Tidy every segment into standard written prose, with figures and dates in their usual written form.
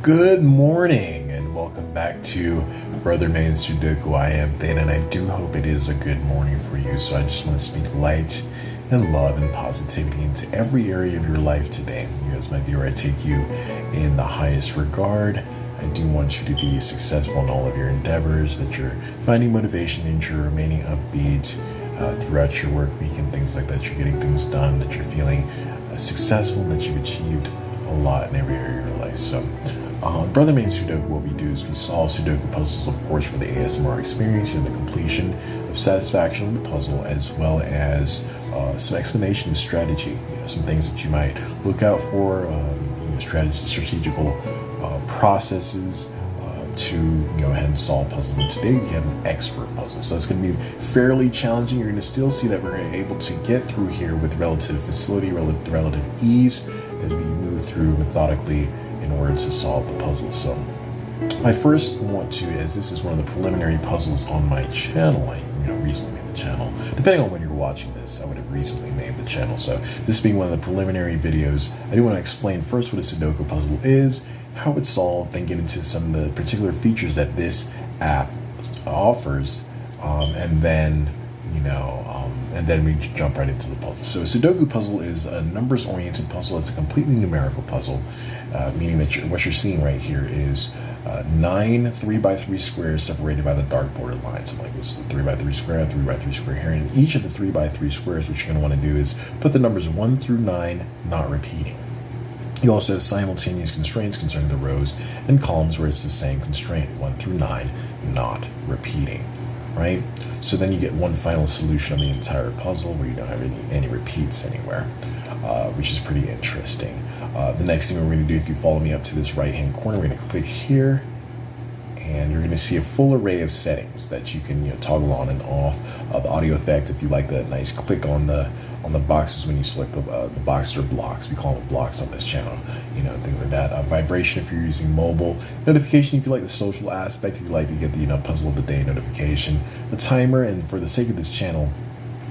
Good morning and welcome back to Brother Main Sudoku. I am Thane and I do hope it is a good morning for you. So I just want to speak light and love and positivity into every area of your life today. You as my viewer, I take you in the highest regard. I do want you to be successful in all of your endeavors, that you're finding motivation and you're remaining upbeat throughout your work week and things like that. You're getting things done, that you're feeling successful, that you've achieved a lot in every area of your life. So Brother Main Sudoku, what we do is we solve Sudoku puzzles, of course, for the ASMR experience, the completion of satisfaction of the puzzle, as well as some explanation of strategy, some things that you might look out for, strategical processes to go ahead and solve puzzles. And today we have an expert puzzle, so it's going to be fairly challenging. You're going to still see that we're able to get through here with relative facility, relative ease, as we move through methodically in order to solve the puzzle. So I first want to, as this is one of the preliminary puzzles on my channel, I recently made the channel. Depending on when you're watching this, I would have recently made the channel. So this being one of the preliminary videos, I do want to explain first what a Sudoku puzzle is, how it's solved, then get into some of the particular features that this app offers, and then we jump right into the puzzle. So a Sudoku puzzle is a numbers-oriented puzzle. It's a completely numerical puzzle, meaning that what you're seeing right here is 9 3x3 squares separated by the dark border line. So like this is a 3x3 square, 3x3 square here. And each of the 3x3 squares, what you're going to want to do is put the numbers 1 through 9, not repeating. You also have simultaneous constraints concerning the rows and columns where it's the same constraint, 1 through 9, not repeating, right? So then you get one final solution on the entire puzzle where you don't have any repeats anywhere, which is pretty interesting. The next thing we're going to do, if you follow me up to this right-hand corner, we're going to click here, and you're going to see a full array of settings that you can toggle on and off. The audio effect, if you like that nice click on the boxes when you select the boxes or blocks. We call them blocks on this channel, things like that. Vibration if you're using mobile. Notification if you like the social aspect, if you like to get the puzzle of the day notification. The timer, and for the sake of this channel,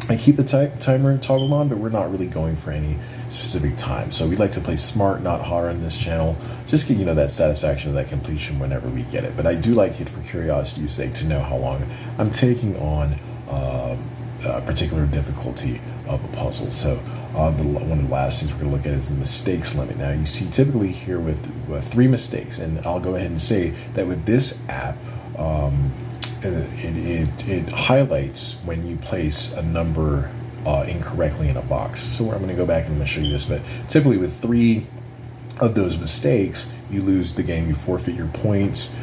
I keep the timer toggled on, but we're not really going for any specific time. So we like to play smart, not hard on this channel. Just get that satisfaction of that completion whenever we get it. But I do like it for curiosity's sake to know how long I'm taking on a particular difficulty of a puzzle. So one of the last things we're going to look at is the mistakes limit. Now you see typically here with 3 mistakes, and I'll go ahead and say that with this app, it highlights when you place a number incorrectly in a box. So I'm going to go back and I'm going to show you this, but typically with 3 of those mistakes, you lose the game, you forfeit your points,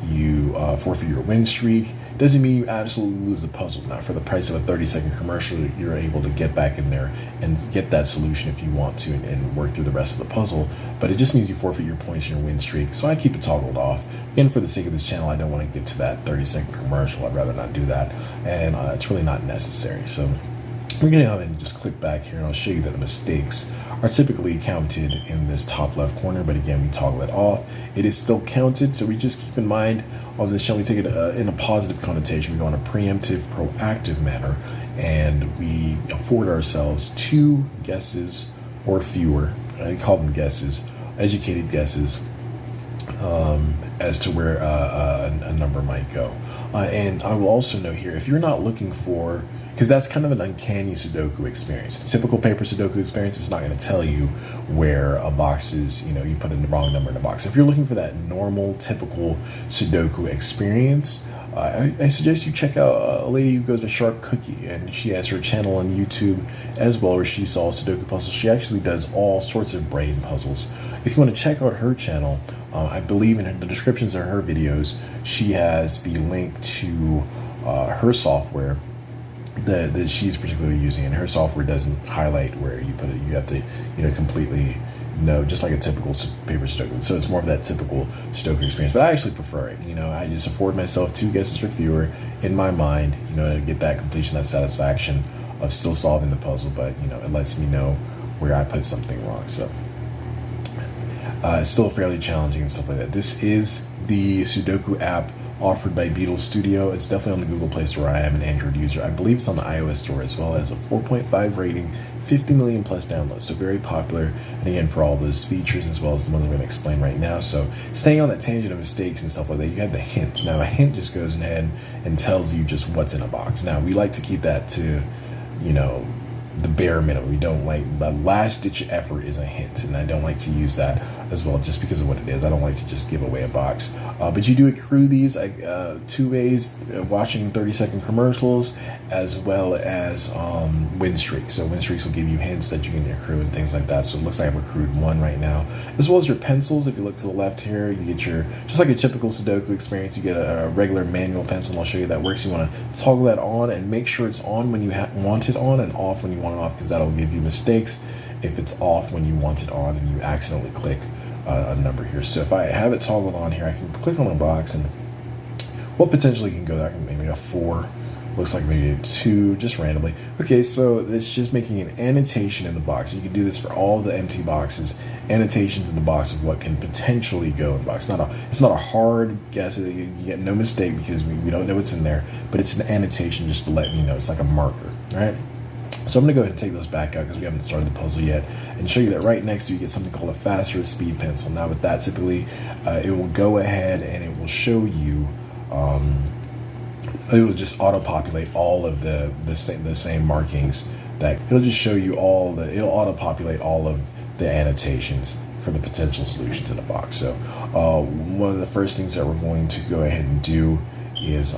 you forfeit your win streak. Doesn't mean you absolutely lose the puzzle. Now, for the price of a 30-second commercial, you're able to get back in there and get that solution if you want to and work through the rest of the puzzle. But it just means you forfeit your points and your win streak. So I keep it toggled off. Again, for the sake of this channel, I don't want to get to that 30-second commercial. I'd rather not do that. And it's really not necessary. So we're going to go ahead and just click back here, and I'll show you that the mistakes are typically counted in this top left corner, but again, we toggle it off. It is still counted, so we just keep in mind on this channel, we take it in a positive connotation. We go in a preemptive, proactive manner, and we afford ourselves 2 guesses or fewer. I call them guesses, educated guesses, as to where a number might go. And I will also note here, if you're not looking for, because that's kind of an uncanny Sudoku experience. The typical paper Sudoku experience is not going to tell you where a box is, you put in the wrong number in a box. If you're looking for that normal, typical Sudoku experience, I suggest you check out a lady who goes by Sharp Cookie, and she has her channel on YouTube as well, where she solves Sudoku puzzles. She actually does all sorts of brain puzzles. If you want to check out her channel, I believe in the descriptions of her videos, she has the link to her software that she's particularly using, and her software doesn't highlight where you put it. You have to completely know, just like a typical paper Sudoku. So it's more of that typical Sudoku experience, but I actually prefer it. I just afford myself 2 guesses or fewer in my mind, to get that completion, that satisfaction of still solving the puzzle, but it lets me know where I put something wrong. So it's still fairly challenging and stuff like that. This is the Sudoku app offered by Beetle Studio. It's definitely on the Google Play Store. I am an Android user. I believe it's on the iOS Store as well. It has a 4.5 rating, 50 million plus downloads, so very popular. And again, for all those features as well as the one that we're going to explain right now. So staying on that tangent of mistakes and stuff like that, you have the hint. Now a hint just goes ahead and tells you just what's in a box. Now we like to keep that to, you know, the bare minimum. We don't like, the last ditch effort is a hint, and I don't like to use that as well just because of what it is. I don't like to just give away a box, but you do accrue these 2 ways: watching 30-second commercials as well as win streaks. So win streaks will give you hints that you can accrue and things like that. So it looks like I've accrued 1 right now, as well as your pencils. If you look to the left here, you get your, just like a typical Sudoku experience, you get a regular manual pencil, and I'll show you that works. You want to toggle that on and make sure it's on when you want it on and off when you want it off, because that'll give you mistakes if it's off when you want it on and you accidentally click a number here. So if I have it toggled on here, I can click on a box, and what potentially can go there, maybe a 4, looks like maybe a 2, just randomly. Okay, so it's just making an annotation in the box. You can do this for all the empty boxes, annotations in the box of what can potentially go in the box. It's not a hard guess. You get no mistake because we don't know what's in there, but it's an annotation just to let me know. It's like a marker, right? So I'm going to go ahead and take those back out because we haven't started the puzzle yet, and show you that right next to you get something called a faster speed pencil. Now with that, typically it will go ahead and it will show you, it will just auto-populate all of the same markings. That it'll just show you it'll auto-populate all of the annotations for the potential solutions in the box. So one of the first things that we're going to go ahead and do is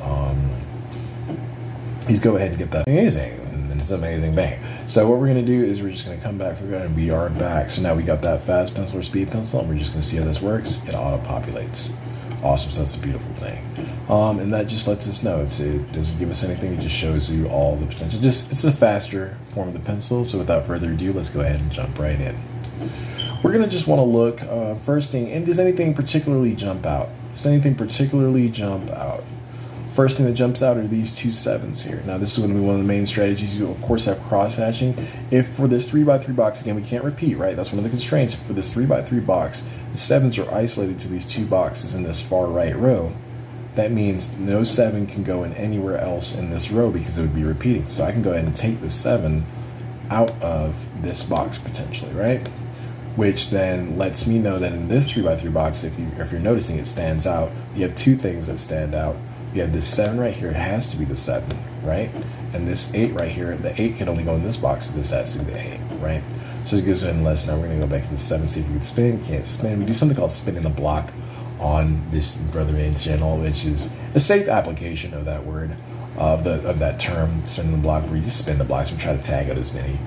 go ahead and get that amazing. It's an amazing thing. So what we're going to do is we're just going to come back from and we are back. So now we got that fast pencil or speed pencil, and we're just going to see how this works. It auto-populates. Awesome. So that's a beautiful thing. And that just lets us know it doesn't give us anything. It just shows you all the potential. It's a faster form of the pencil. So without further ado, let's go ahead and jump right in. We're going to just want to look first thing. And does anything particularly jump out? Does anything particularly jump out? First thing that jumps out are these 2 7s here. Now this is going to be one of the main strategies. You of course have cross hatching. If for this 3x3 box, again, we can't repeat, right? That's one of the constraints. For this 3x3 box, the 7s are isolated to these 2 boxes in this far right row. That means no 7 can go in anywhere else in this row because it would be repeating. So I can go ahead and take the 7 out of this box potentially, right? Which then lets me know that in this 3x3 box, if you're noticing, it stands out. You have 2 things that stand out. You have this 7 right here, it has to be the 7, right? And this 8 right here, the 8 can only go in this box, so this has to be the 8, right? So it goes ahead and lets. Now we're gonna go back to the 7, see if we can spin. Can't spin. We do something called spinning the block on this Brother Main's channel, which is a safe application of that word, of that term, spinning the block, where you just spin the blocks. We try to tag out as many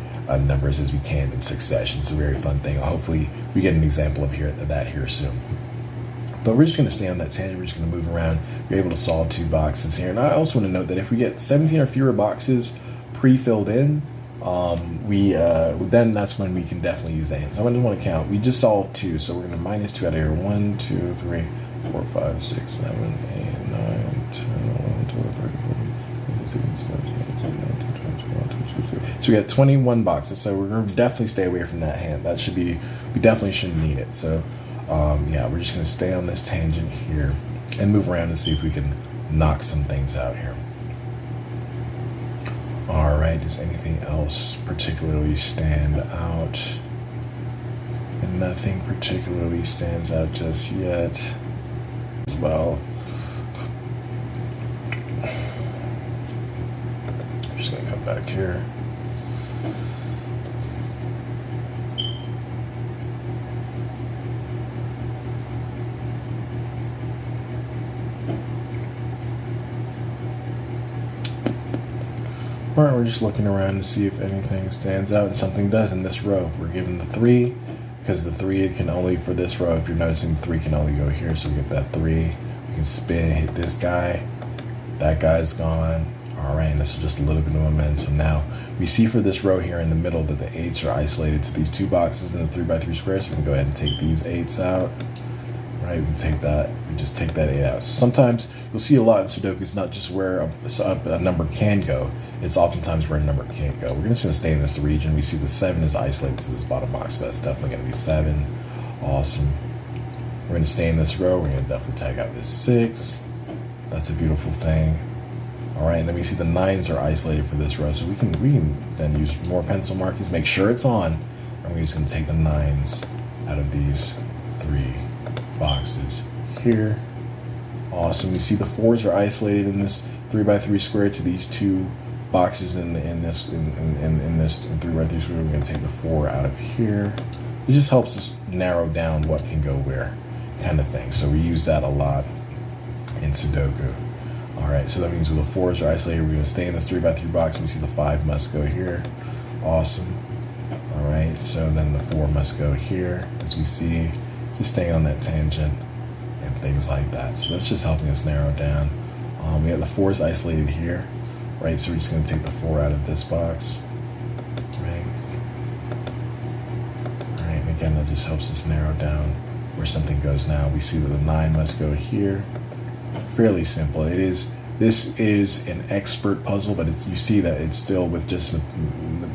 numbers as we can in succession. It's a very fun thing. Hopefully we get an example of that here soon. But we're just going to stay on that tangent. We're just going to move around. You're able to solve 2 boxes here. And I also want to note that if we get 17 or fewer boxes pre-filled in, then that's when we can definitely use the hand. So I just want to count. We just solved 2, so we're going to minus 2 out of here. 1, 2, 3, 4, 5, 6, 7, 8, 9, 10, 11, 12, 13, 14, 15, 16, 17, 18, 19, 20, 21, 22, 23. So we got 21 boxes. So we're going to definitely stay away from that hand. That should be, we definitely shouldn't need it. So yeah, we're just going to stay on this tangent here and move around and see if we can knock some things out here. All right, does anything else particularly stand out? And nothing particularly stands out just yet as well. I'm just going to come back here. All right, we're just looking around to see if anything stands out, and something does in this row. We're given the 3, because the 3 can only, for this row, if you're noticing, the 3 can only go here, so we get that 3. We can spin, hit this guy. That guy's gone. All right, and this is just a little bit of momentum. Now, we see for this row here in the middle that the 8s are isolated to these 2 boxes in the 3x3 square, so we can go ahead and take these 8s out. Right, we can take that, we just take that 8 out. So sometimes you'll see a lot in Sudoku, it's not just where a number can go, it's oftentimes where a number can't go. We're just going to stay in this region. We see the 7 is isolated to this bottom box, so that's definitely going to be 7. Awesome. We're going to stay in this row. We're going to definitely tag out this 6. That's a beautiful thing. All right, and then we see the 9s are isolated for this row, so we can then use more pencil markings, make sure it's on, and we're just gonna take the 9s out of these 3 boxes here. Awesome. You see the 4s are isolated in this 3x3 square to these 2 boxes in this 3x3 square. We're gonna take the 4 out of here. It just helps us narrow down what can go where, kind of thing. So we use that a lot in Sudoku. All right, so that means with the 4s are isolated, we're gonna stay in this 3x3 box, and we see the 5 must go here. Awesome. All right, so then the 4 must go here, as we see, just staying on that tangent and things like that. So that's just helping us narrow down. We have the 4s isolated here, right? So we're just gonna take the 4 out of this box, right? All right, and again, that just helps us narrow down where something goes now. We see that the 9 must go here. Fairly simple. This is an expert puzzle, but you see that it's still with just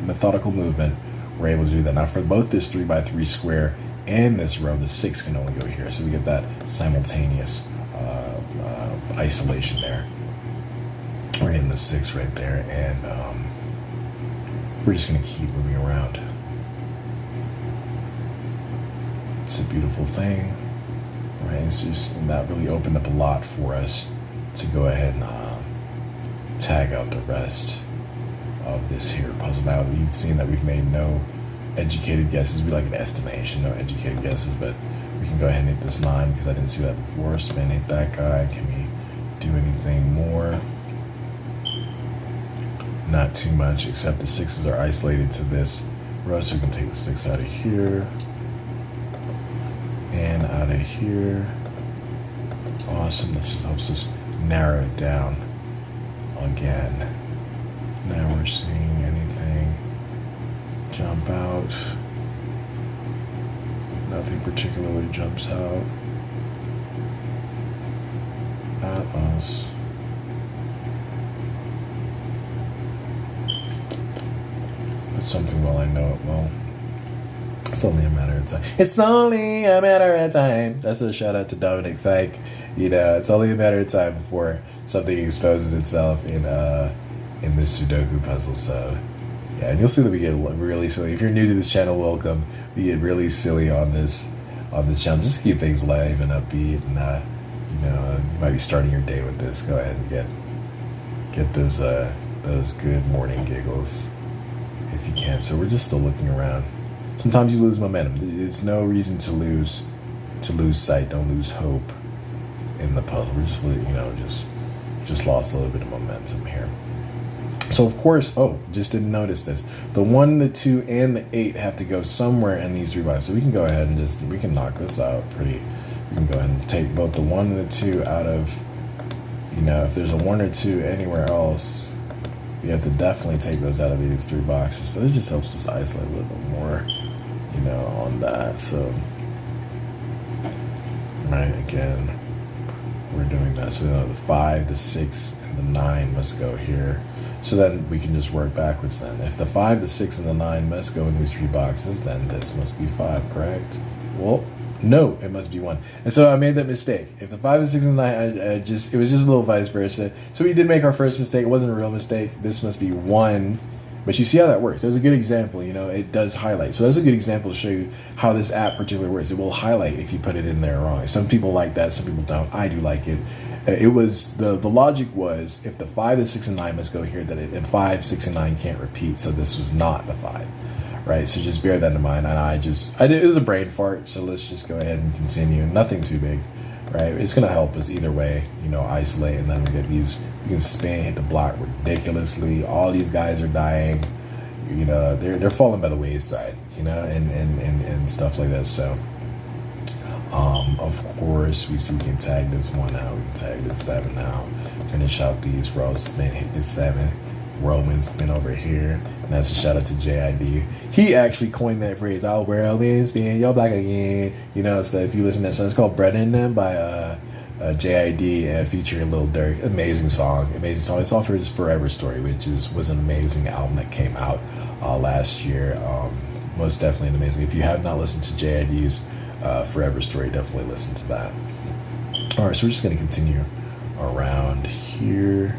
methodical movement, we're able to do that. Now for both this 3x3 square and this row, the 6 can only go here. So we get that simultaneous isolation there. We're in the 6 right there, and we're just gonna keep moving around. It's a beautiful thing. Right, and so that really opened up a lot for us to go ahead and tag out the rest of this here puzzle. Now you've seen that we've made no educated guesses. We like an estimation, no educated guesses, but we can go ahead and hit this 9 because I didn't see that before. Spin, hit that guy. Can we do anything more? Not too much, except the 6s are isolated to this row, so we can take the 6 out of here. And out of here. Awesome. That just helps us narrow it down again. Now we're seeing anything jump out. Nothing particularly jumps out at us. But something, well, I know it will. It's only a matter of time. It's only a matter of time. That's a shout out to Dominic Fike. You know, it's only a matter of time before something exposes itself in this Sudoku puzzle. So yeah, and you'll see that we get really silly. If you're new to this channel, welcome. We get really silly on this channel, just to keep things live and upbeat. And you know, you might be starting your day with this. Go ahead and get those good morning giggles if you can. So we're just still looking around. Sometimes you lose momentum. There's no reason to lose sight. Don't lose hope in the puzzle. We're just lost a little bit of momentum here. So of course, just didn't notice this. The 1, the 2, and the 8 have to go somewhere in these 3 boxes. So we can go ahead and we can knock this out pretty. We can go ahead and take both the 1 and the 2 out of, you know, if there's a 1 or 2 anywhere else, you have to definitely take those out of these 3 boxes. So it just helps us isolate a little bit more, you know, on that. So, right, again, we're doing that. So the 5, the 6, and the 9 must go here. So then we can just work backwards then. If the 5, the 6, and the 9 must go in these 3 boxes, then this must be 5, correct? Well, no, it must be 1. And so I made that mistake. If the 5 and 6 and 9, it was just a little vice versa. So we did make our first mistake. It wasn't a real mistake. This must be 1. But you see how that works. It was a good example, you know, it does highlight. So that's a good example to show you how this app particularly works. It will highlight if you put it in there wrong. Some people like that, some people don't. I do like it. It was, the logic was, if the 5, the 6, and 9 must go here, and 5, 6, and 9 can't repeat. So this was not the 5. Right, so just bear that in mind. And it was a brain fart, so let's just go ahead and continue. Nothing too big, right? It's gonna help us either way, you know, isolate, and then we get these, we can spin, hit the block ridiculously. All these guys are dying, you know, they're falling by the wayside, you know, and stuff like that. So, of course, we see we can tag this 1 out, we can tag this 7 out, finish out these rows, spin, hit this 7. Roman spin over here, and that's a shout out to JID. He actually coined that phrase, "I'll Roman spin, you're black again." You know, so if you listen to that song, it's called "Bread in Them" by JID, featuring Lil Durk. Amazing song. It's off his Forever Story, which was an amazing album that came out last year. Most definitely amazing. If you have not listened to JID's Forever Story, definitely listen to that. All right, so we're just going to continue around here.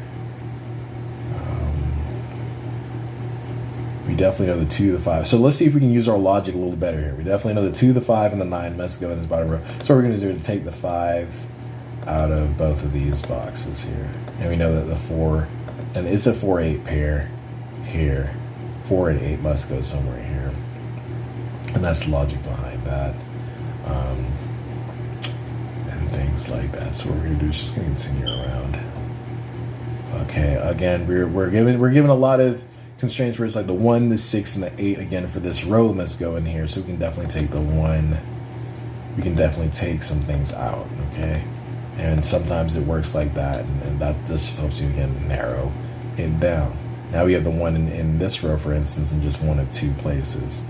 We definitely know the 2, the 5. So let's see if we can use our logic a little better here. We definitely know the 2, the 5, and the 9 must go in this bottom row. So what we're going to do is take the 5 out of both of these boxes here. And we know that the 4, and it's a 4-8 pair here. 4 and 8 must go somewhere here. And that's the logic behind that. And things like that. So what we're going to do is just going to continue around. Okay, again, we're given a lot of constraints where it's like the 1, the 6, and the 8 again for this row must go in here. So we can definitely take the 1. We can definitely take some things out, okay? And sometimes it works like that, and that just helps you again narrow it down. Now we have the 1 in this row, for instance, in just one of 2 places.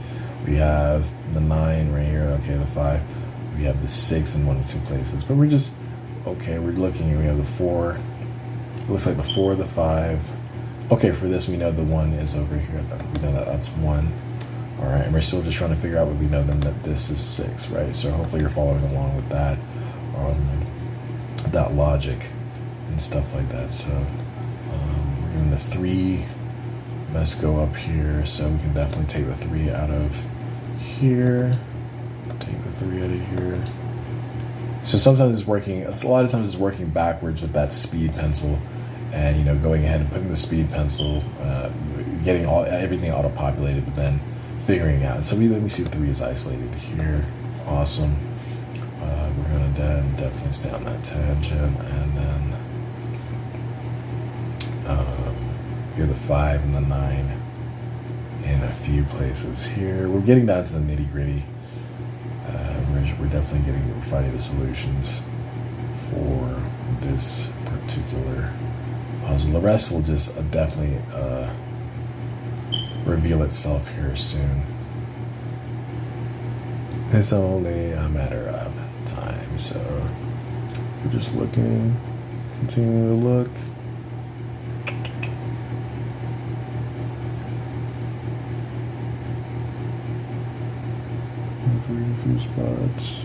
We have the 9 right here, okay, the 5. We have the 6 in one of 2 places. But we're just, okay, we're looking here. We have the 4. It looks like the 4, the 5. Okay, for this, we know the 1 is over here. We know that that's 1. All right, and we're still just trying to figure out what we know then that this is 6, right? So hopefully you're following along with that, that logic and stuff like that. So we're given the 3 must go up here, so we can definitely take the 3 out of here. Take the 3 out of here. So sometimes it's working. A lot of times it's working backwards with that speed pencil. And, you know, going ahead and putting the speed pencil, getting everything auto-populated, but then figuring out. So we see 3 is isolated here. Awesome. We're going to then definitely stay on that tangent. And then here the 5 and the 9 in a few places here. We're getting down to the nitty-gritty. We're definitely finding the solutions for this particular puzzle. The rest will just definitely reveal itself here soon. It's only a matter of time. So we're just looking, continuing to look. Few spots.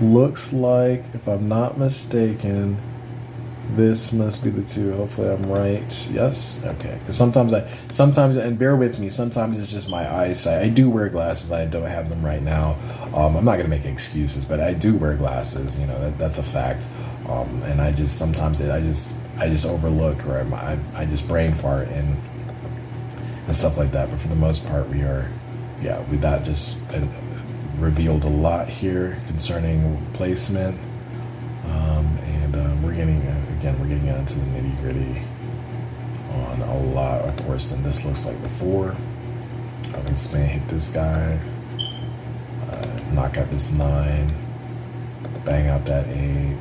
Looks like, if I'm not mistaken, this must be the 2. Hopefully I'm right. Yes? Okay. Because sometimes, and bear with me, sometimes it's just my eyesight. I do wear glasses. I don't have them right now. I'm not going to make excuses, but I do wear glasses. You know, that's a fact. And I just, sometimes I just overlook, or I just brain fart and stuff like that. But for the most part, that just revealed a lot here concerning placement. And we're getting into the nitty gritty on a lot. Of course, then this looks like the 4. I can spin hit this guy, knock out this 9, bang out that 8,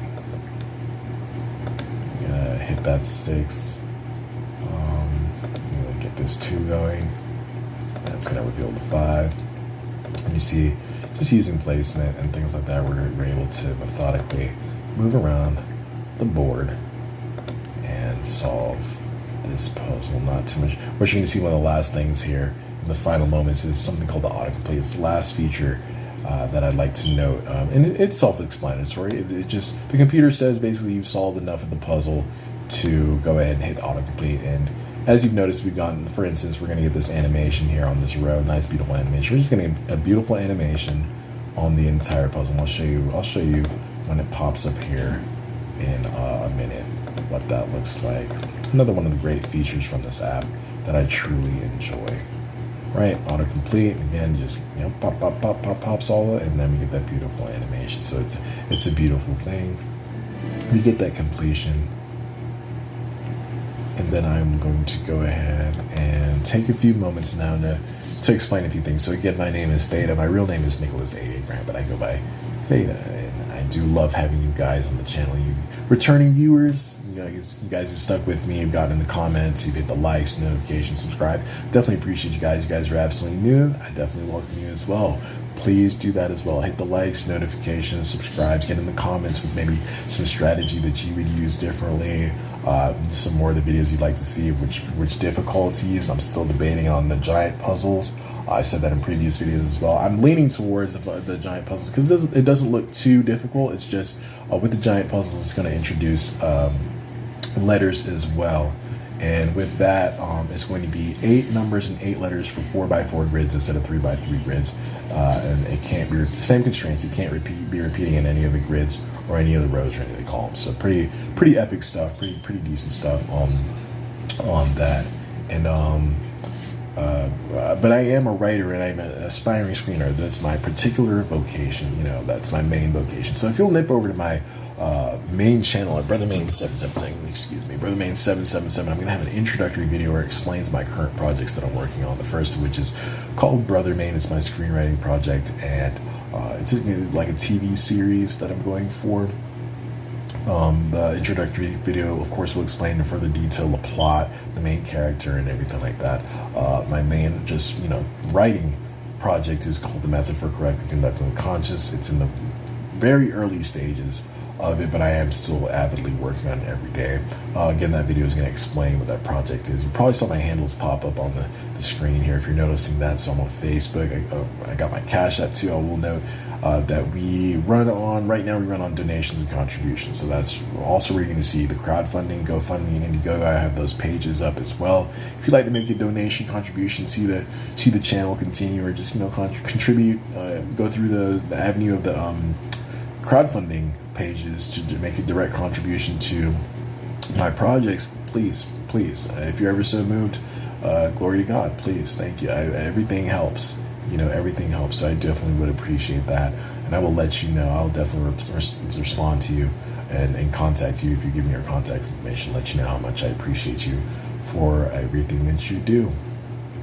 hit that 6, get this 2 going. That's gonna reveal the 5. And you see, just using placement and things like that, we're able to methodically move around the board and solve this puzzle. Not too much. What you're going to see, one of the last things here in the final moments is something called the autocomplete. It's the last feature that I'd like to note. And it's self-explanatory. It just, the computer says basically you've solved enough of the puzzle to go ahead and hit autocomplete. And as you've noticed, we've gotten, for instance, we're going to get this animation here on this row. Nice, beautiful animation. We're just going to get a beautiful animation on the entire puzzle. And I'll show you when it pops up here in a minute what that looks like. Another one of the great features from this app that I truly enjoy. Right, autocomplete, again, just, pops all of it, and then we get that beautiful animation. So it's a beautiful thing. We get that completion. And then I'm going to go ahead and take a few moments now to explain a few things. So again, my name is Theta. My real name is Nicholas A. Grant, but I go by Theta. And I do love having you guys on the channel. You returning viewers, you guys who've stuck with me, you've gotten in the comments, you've hit the likes, notifications, subscribe. Definitely appreciate you guys. You guys are absolutely new. I definitely welcome you as well. Please do that as well. Hit the likes, notifications, subscribe, get in the comments with maybe some strategy that you would use differently. Some more of the videos you'd like to see, which difficulties. I'm still debating on the giant puzzles. I said that in previous videos as well. I'm leaning towards the giant puzzles because it doesn't look too difficult. It's just with the giant puzzles, it's going to introduce letters as well. And with that, it's going to be 8 numbers and 8 letters for 4x4 grids instead of 3x3 grids. And it can't be the same constraints. It can't be repeating in any of the grids or any of the rows or any of the columns. So pretty epic stuff, pretty decent stuff on that. And but I am a writer and I'm an aspiring screenwriter. That's my particular vocation. You know, that's my main vocation. So if you'll nip over to my main channel at Brother Main 777, excuse me, Brother Main 777, I'm going to have an introductory video where it explains my current projects that I'm working on. The first of which is called Brother Main. It's my screenwriting project, and it's like a TV series that I'm going for. The introductory video, of course, will explain in further detail the plot, the main character, and everything like that. My main, writing project is called The Method for Correctly Conducting the Conscious. It's in the very early stages of it, but I am still avidly working on it every day. Again, that video is going to explain what that project is. You probably saw my handles pop up on the screen here if you're noticing that. So I'm on Facebook. I got my Cash App too. I will note that we run on donations and contributions. So that's also where you're going to see the crowdfunding, GoFundMe, and Indiegogo. I have those pages up as well. If you'd like to make a donation, contribution, see the channel continue, or just contribute, go through the avenue of the crowdfunding pages to make a direct contribution to my projects, please, if you're ever so moved, glory to God, please, thank you. Everything helps, everything helps. So I definitely would appreciate that, and I will let you know. I'll definitely respond to you and contact you if you give me your contact information, let you know how much I appreciate you for everything that you do.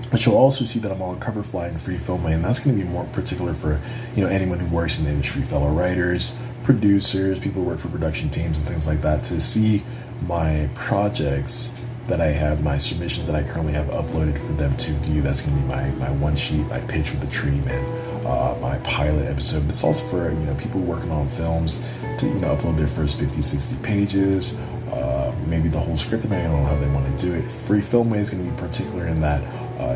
But you'll also see that I'm on Coverfly and Free Filmway, and that's going to be more particular for anyone who works in the industry, fellow writers, producers, people who work for production teams and things like that, to see my projects that I have, my submissions that I currently have uploaded for them to view. That's going to be my one sheet, my pitch with the treatment, my pilot episode. But it's also for people working on films to upload their first 50, 60 pages, maybe the whole script, depending on how they want to do it. Free Filmway is going to be particular in that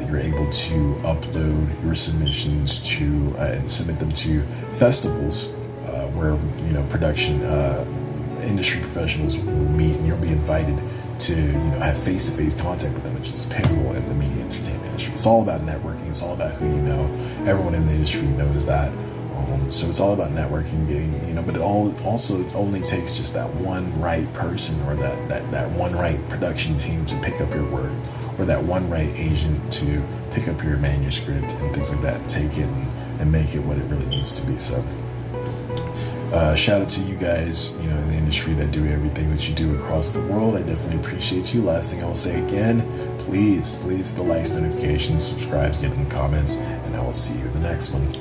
you're able to upload your submissions to and submit them to festivals where production industry professionals will meet, and you'll be invited to have face-to-face contact with them, which is pivotal in the media entertainment industry. It's all about networking. It's all about who you know. Everyone in the industry knows that. So it's all about networking, getting but it also only takes just that one right person, or that one right production team to pick up your work, or that one right agent to pick up your manuscript and things like that, and take it and make it what it really needs to be. So shout out to you guys, in the industry that do everything that you do across the world. I definitely appreciate you. Last thing I will say again, please hit the likes, notifications, subscribe, get in the comments, and I will see you in the next one.